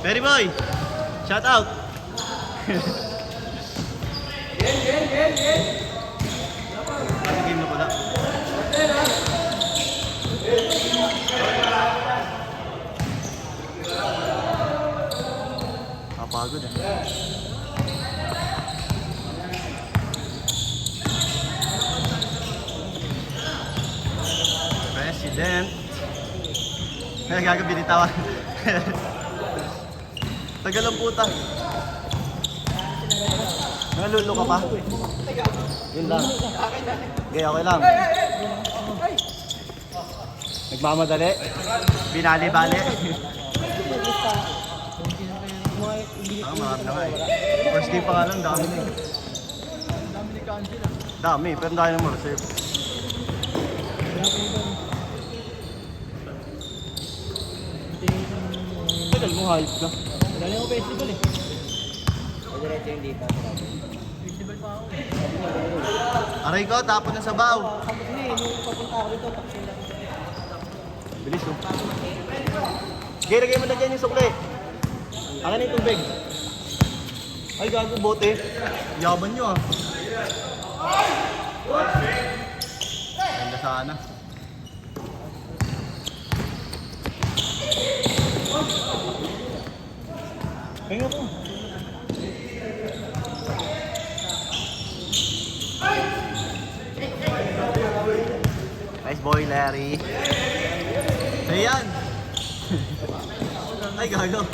Perry Boy, shout out. Ano game na pala? Kapagod eh. President. Ay, gagabi nitawan. Tagal ang puta. Nalulo ka pa? Yun lang. Okay, okay lang. Nagmamadali. Binali-bali. Marami na nga eh. First game pa nga lang, dami na eh. Dami, pero dahil naman reserve. Tagal mo, hype ka. Galing ako festival eh. Diretso yung dito. Festival pa ako. Aray ko, tapon na sabaw. Tapos na eh, nung papunta ako dito, tapos yung lang. Bilis oh. Sige, lagay mo na dyan yung sukli. Akin na yung tubig. Ay, gago bote. Yaman nyo ah. Ganda sana. Kaya po. Nice boy, Larry. Sa'yo yan. Ay, gago.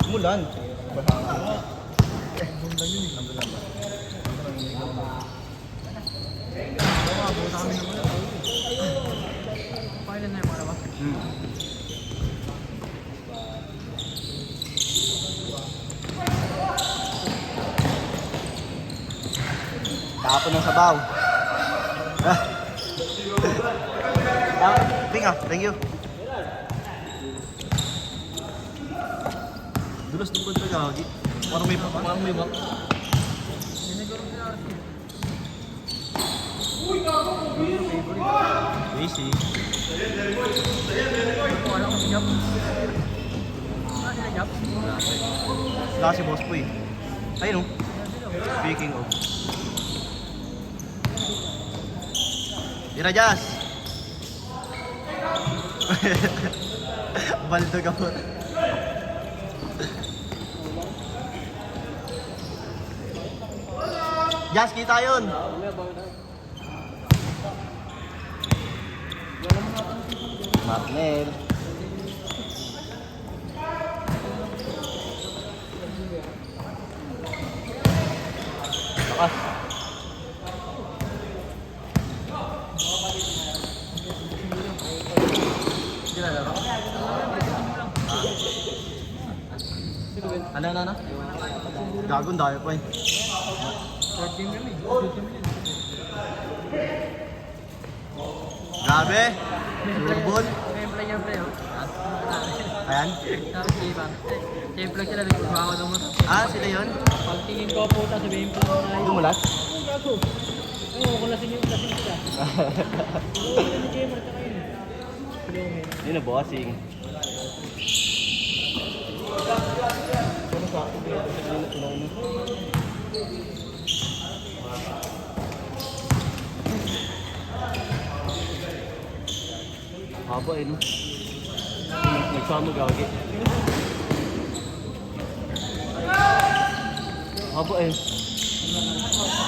Umulan. Umulan yun eh. Pakailan na yung mga ba? Tapon ng sabaw. Tinga, thank you. Dulas ng kontra gagi. Parang may bak. Easy. Wala akong sinap. Sinagap? Wala si boss po eh. Ayun oh. Speaking of. Irajas! Baldo ka po. Jas, kita yun! Marnel. Lakas. Hindi na laro. Ano na? Gagong dahil pa eh. Short game kami. Grabe! Surbol! Siyempre niya pre oh. Ayan. Tapos iba. Siyempre sila nagbawa ng motor. Ah, sila yun? Pag tingin ko puta sabihin ko na yun. Dumulas? Oo, gago. Oo, kung lasing sila. Oo, ni Gamer ka kayo. Yun na bossing. Ano sa akin dito sa kanina tunaw mo? Haba eh no? Nagsama gagi. Haba eh.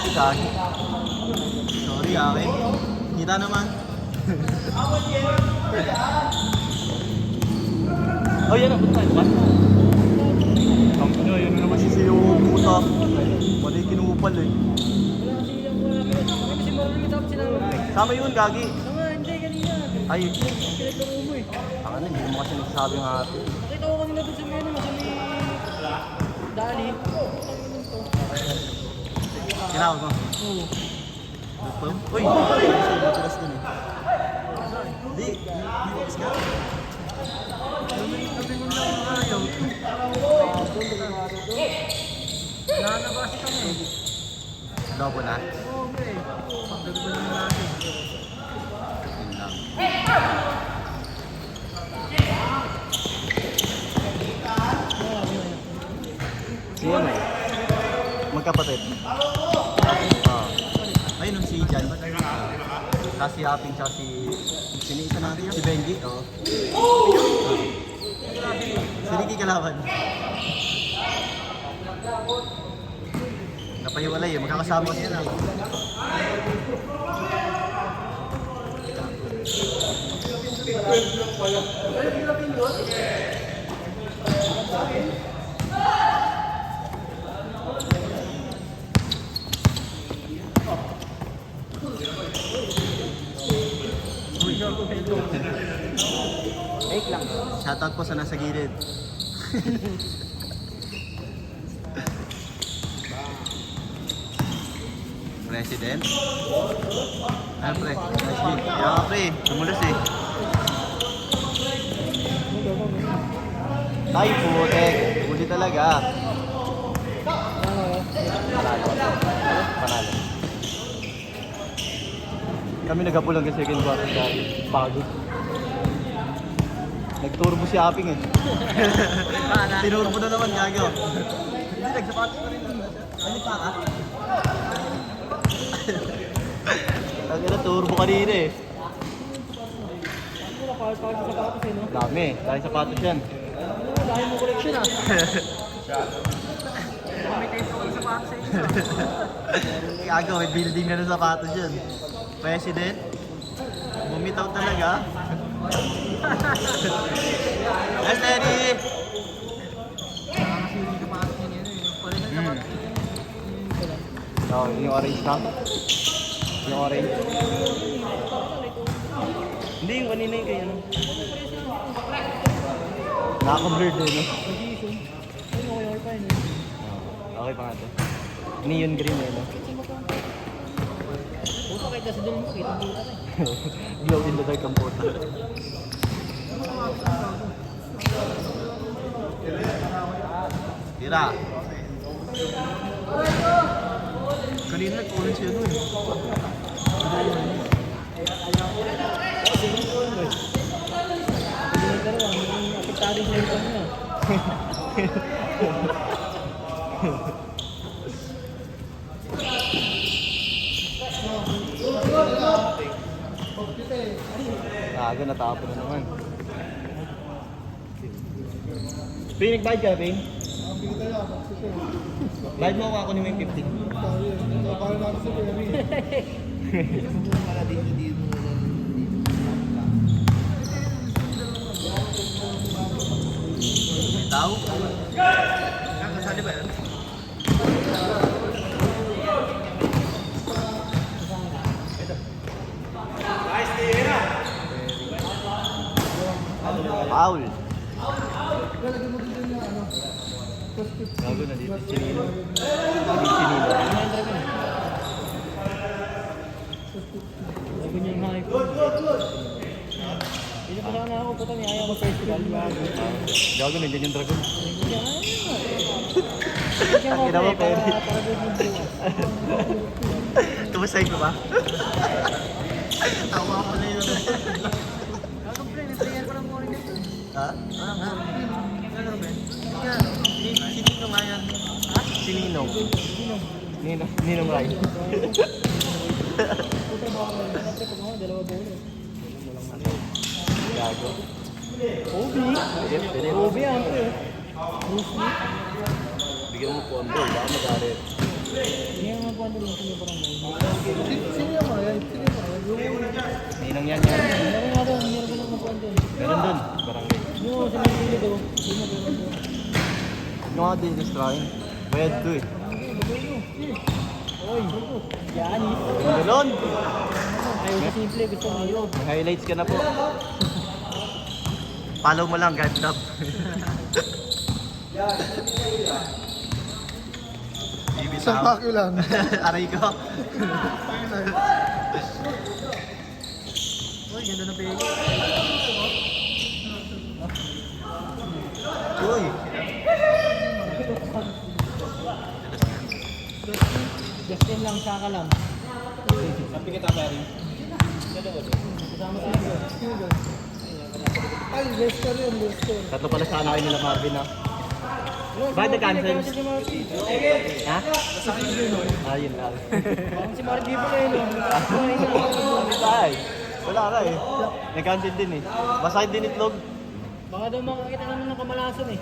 Kita. Sorry akin. Kita naman. Oh yan na, punta tayo ba? Ang ano, yun naman si yung puta. Mali kinupal eh. Kasi marunong yung tapos sila. Sama yun, gagi. Tama, hindi kanina. Ay, Kineklaro mo eh. ang ano, hindi mo kasi nagsasabi ng ate. Nakita ko kanina doon sa may ano, sa may Dali. Kinawag mo? Oo. Uy! Matulas dun eh. Hindi, wax nga. Sabi mo lang ayaw. Double na. Oo, okay. Pagdagdag naman natin. Yun lang. Siya na eh. Magkapatid. Ayun nung si Jan. Tapos si Aping tsaka sino isa natin? Si Benji. Oo. Si Ricky Kalaban. Napahiwalay eh. Magkakasama siya na. Fake lang. Shoutout po sa nasa gilid. President? Ano pre? Nice meet. Kaya pre, tumulas eh. Tayo putek. Huli talaga. Panalo. Panalo. Kami naghapulang ka second quarter dahil pagod. Nagturbo si Aping eh. Tinurbo na naman gago. Hindi, nagsapatos pa rin. Ano pa ka? Tangina, turbo kanina eh. Ano na, power sa sapatos eh, no? Dami, dahil sapatos yan. Ano, dahil mo collection ah. May tayo sa sapatos eh. Gago, may building na ng sapatos yan. President, bumitaw talaga. Yes, Daddy! Oh, yung orange na? Yung orange? Hindi, yung kanina yung kaya ano. Nakaka-blurred eh, no? Position. Ayun, okay pa yun eh. Okay pa nga to. Neon green eh, no? Puto kahit nasa dul mo, kita-kita na eh. Glow in the dark ang puta. Tira! Kanina nag-orange yun eh. Hindi na dalawa, may apektado sa income niya. Tago, natapon na naman. Ping, nag-bayad ka, Ping? Bayad mo ako, ako ni may 50. Tao? Kasali ba yan? Foul. Gago na dito, Chinino. Chinino. Sabi niya yung hype. Hindi pa sana ako, puto, may ayaw ko festival. Gago, nandiyan yung dragon. Bigyan mo, Ang ina mo, pre, Perry. para good yung bukas. Tumasay ko ba? Tawa ko na yun. Gago, pre, may player ko lang mo rin ito. Ha? Ano, Ben? Si Nino nga yan. Ha? Si Nino. Ninong Rai. Puto ba ako? Siyempre, pag ako, dalawa ba ulit? Gago. Obi? Yes, pinit. Obi yan, pre. Bruce Lee? Bigyan mo po ang ball, baka magalit. Hindi nga mga puwan doon, sino parang Ninong yan yan. meron nga doon, meron mga puwan doon. Meron dun. Barangay. Yung sa mga gilid doon, hindi mo meron doon. Yung mga din-destroying. Bayad to eh. Oy, Giannis. Galon! Ayaw sa simple, gusto mo yun. May highlights ka na po. Follow mo lang, guard up. Isang pakyo lang. Aray ko. Oy, ganda na pegi. Uy! Justin lang, saka lang. Sabi kita pa rin. Kasama sa inyo. Ay, Lester yun, Lester. Tatlo pala sana kayo nila Marvin ha. Bakit nag-cancel? Si Marty. Ha? Ayun lang. Parang si Marty pa kayo, no? Ay, wala ka eh. Nag-cancel din eh. Basahin din itlog. Baka daw makakita naman ng kamalasan eh.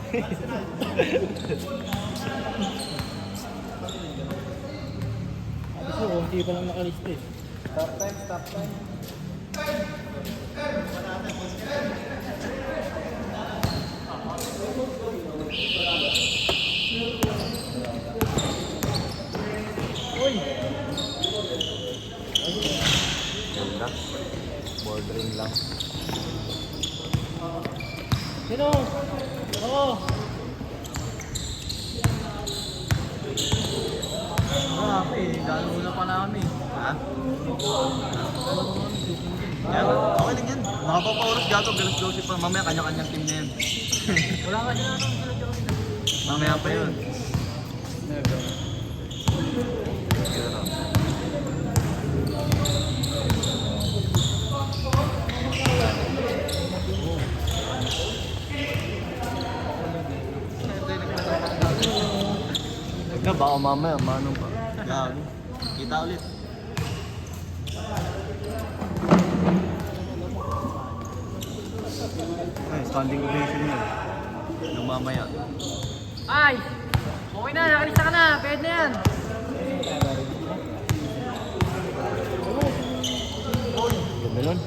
Gusto ko, hindi pa lang nakalista eh. Stop time. Uy! Ganda. Bordering lang. Sino? Oo! Gano'n muna pa namin. Ha? Yan, okay lang yan. Makapapa-oras gato, galas 12 pa. Mamaya kanya-kanyang team na yan. Wala ka dyan ano? Mamaya pa yun. Ikaw baka mamaya, manong pa. Gago. Kita ulit. Ay, standing ovation yun. Yung mamaya. Ay! Okay na, nakalista ka na. Pwede na yan. Ganda nun.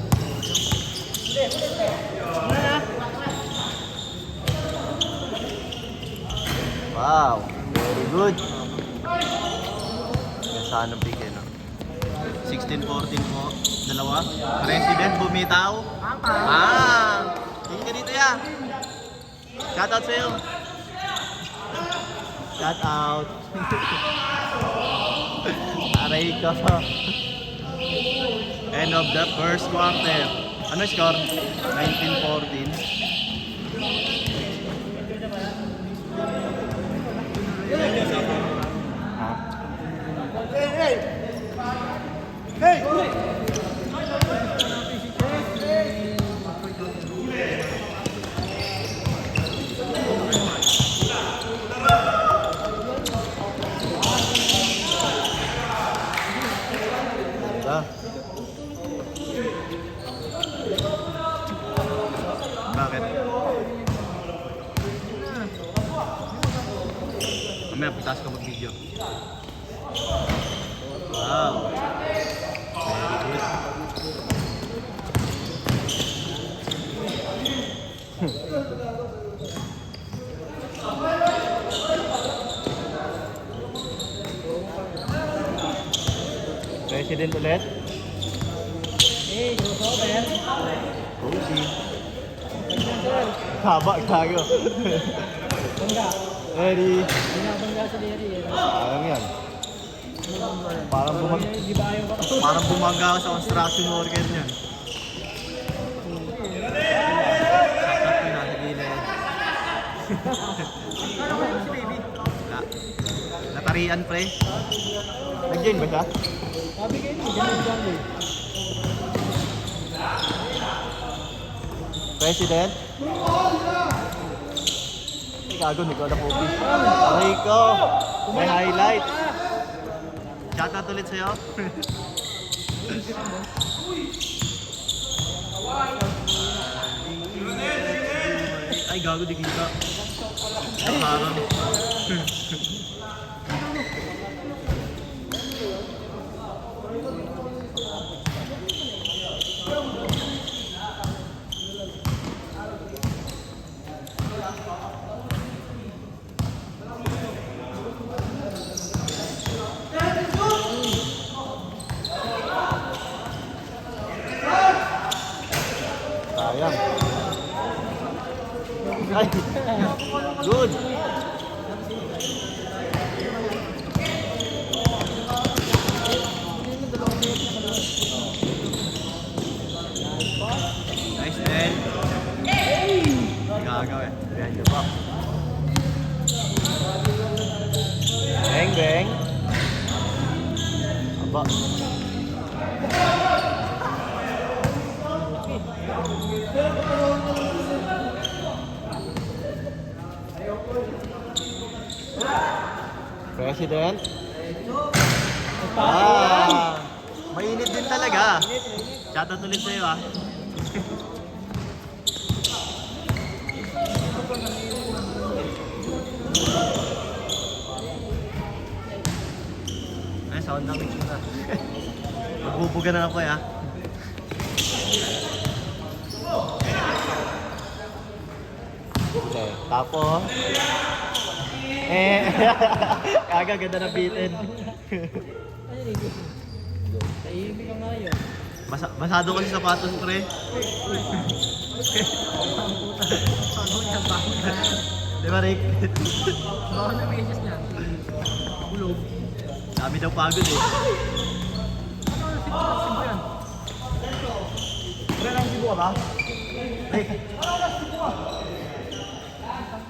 Wow, very good. Yan saan ang pick eh, no? 16-14 po. Dalawa. President bumitaw. Tingin ka dito ya. Shoutout sa'yo. Shoutout. Aray ko. End of the first quarter. Ano score? 19-14. Bakit? Mamaya pitas ka mag-video. Wow. Very good. President ulit. Hey, gusto ko ba yan? Cozy. Haba, gago. Bangga. Ready? Binabangga sa Derry eh. Parang yan. Di ba ayaw ka? Parang bumaga ako sa construction worker niyan. Sakap yun, nasa gilid. Natarian, pre. Nag-gain ba siya? Sabi kayo ni, ganun dyan eh. President? Ay, gago, Nicole na Kobe. Aray ko! May highlight. Shoutout ulit sa'yo. Ay, gago, di kita. Parang. Sayang. Ay, good. Nice, man. Gagawin. Behind the back. Bang, bang. Ba? President? Mainit din talaga. Shoutout ulit sa'yo ah. Ay, sound na mix mo na. Magbubuga na ako ah. Okay, tapos kaga ganda na bitin. Ano yun? Tahimik ka nga yun. Basado kasi sapatos pre. Di ba Rick? Baka na medyas niya. Ulog. Dami daw pagod eh. Pre, lang sibo ka ba? Rick.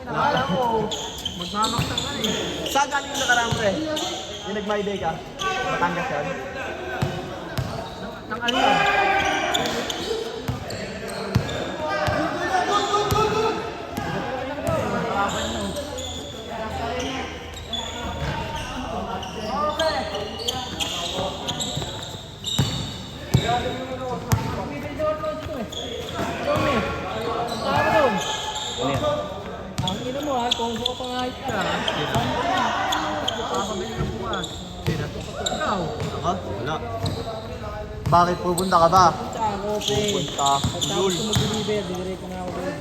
Nakala ko. Magmamaksan ka eh. Saan galing yung nakaraan pre? Yung nag-my day ka? Batangas yan? Nang ano yan? Ano yan? Ang ina mo ha, kung gusto ka pangahit ka ha. Kakabili ng bukas. Sino? Ikaw. Ako? Wala. Bakit pupunta ka ba? Punta ako, pre. Pupunta. At tapos ko mag-deliver, deliver na ako doon.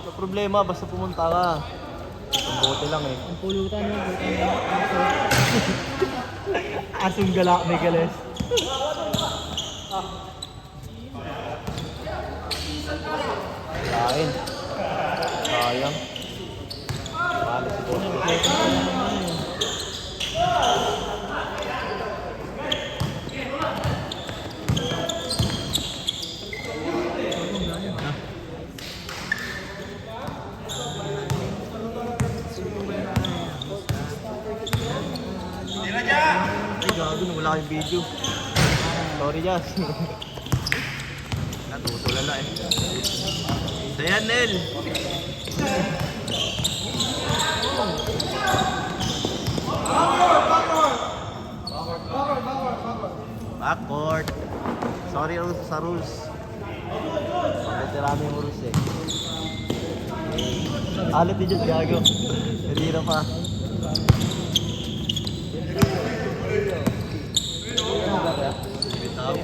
Wala problema, basta pumunta ka. Ang bote lang eh. Ang pulutan mo, pulutan mo. Asong gala, may gales. Kain. Sayang. Mahal si boss. Ay, gago na wala kayong video. Sorry, Jazz. Natutulala eh. Dayan, Nel. Backboard. Sorry sa rules. Veterano yung rules eh. Alat din dyan, gago. Hindi na pa. Bitaw.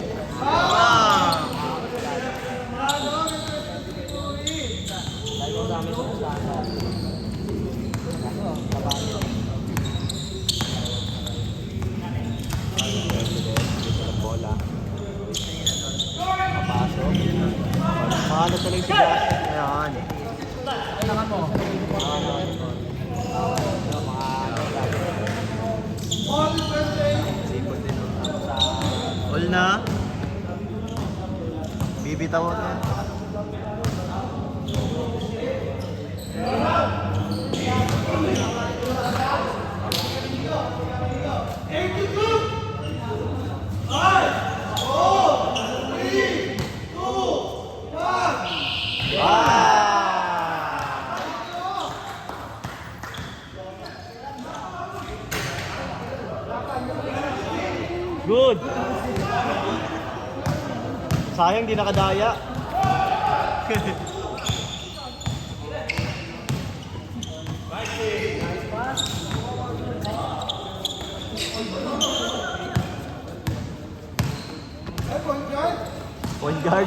Bola. Papasok. Mahalo talaga si Josh. Ayan. Kailangan mo. All na. Bibitaw na. Good. Sayang di nakadaya. Point guard.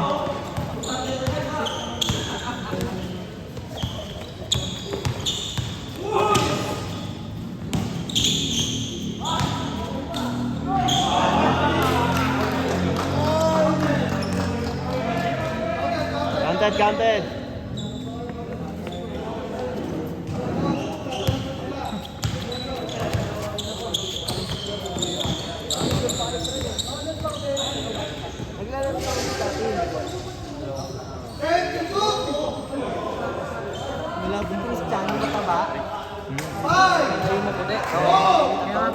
Counted. Wala bang Cristiano ba ba? Ay, maputi. Kaya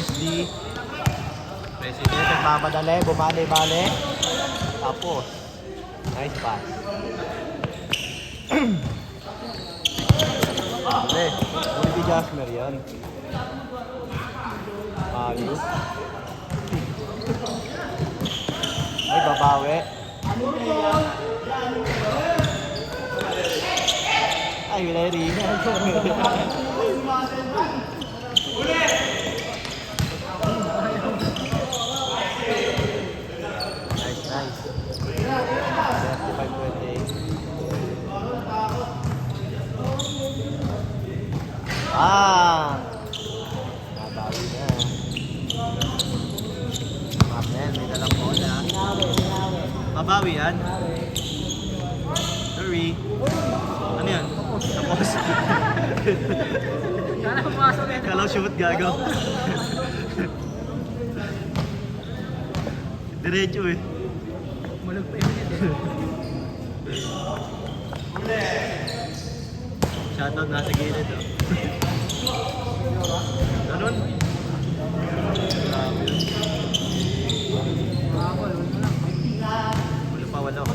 Nice D. President, nagmamadali, bumali-bali. Tapos, nice pass. Uli, uli Jasmer yan. Ayos. Ay, babawi. Ay, Larry. Nice, nice. 35-28. Nabawi na. Marnel, may dalang bola. Mabawi yan? Sorry. Ano yan? Tapos. Sana pumasok yan. Kalaw shoot gago. Diretso eh. Mulog pa yun. Shoutout nasa gilid oh. Ganun. Grabe yun. Wala pa, wala.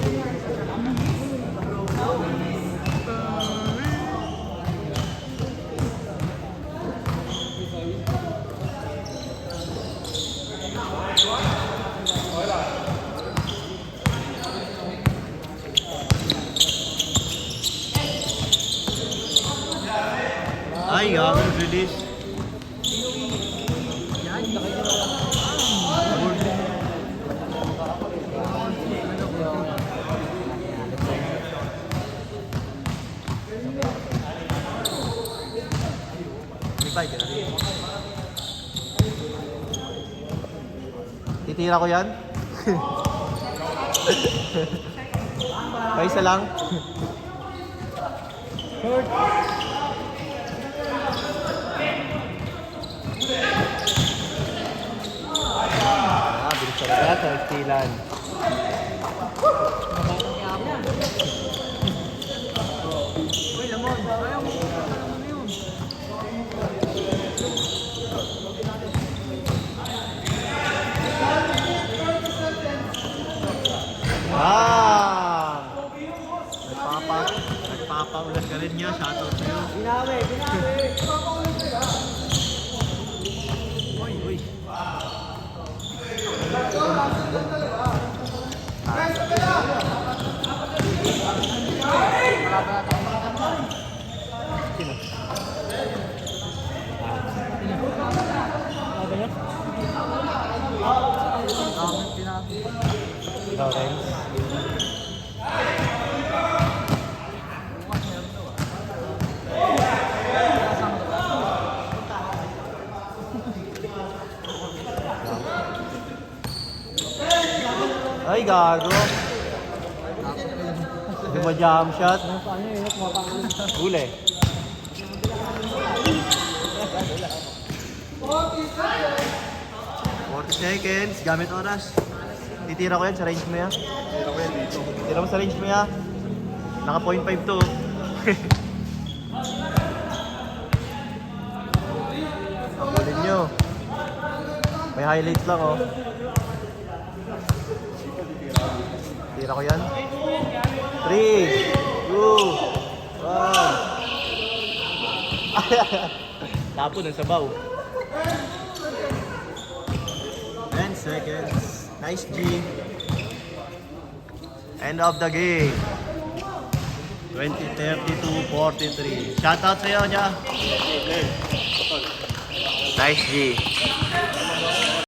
Ay, gago, release. Titira ko yan. Paisa lang. Bilis talaga sa istilan. Uy, lamon. Ayaw mo. Ano yun? Nagpapaulan ka rin niya. Shoutout sa'yo. Binawi. Uy, uy. Lawrence. Ay, gago. Hindi mo jump shot. Paano yun? Kumapangan. Huli. 40 seconds. Gamit oras. Titira ko yan sa range mo yan. Titira ko yan dito. Titira mo sa range mo yan. Naka 0.5 to. Kapulin nyo. May highlights lang oh. Tira ko yan. 3, 2, 1. Tapo ng sabaw. 10 seconds. Nice G. End of the game. 20-32-43. Shoutout sa'yo, Nya. Nice G.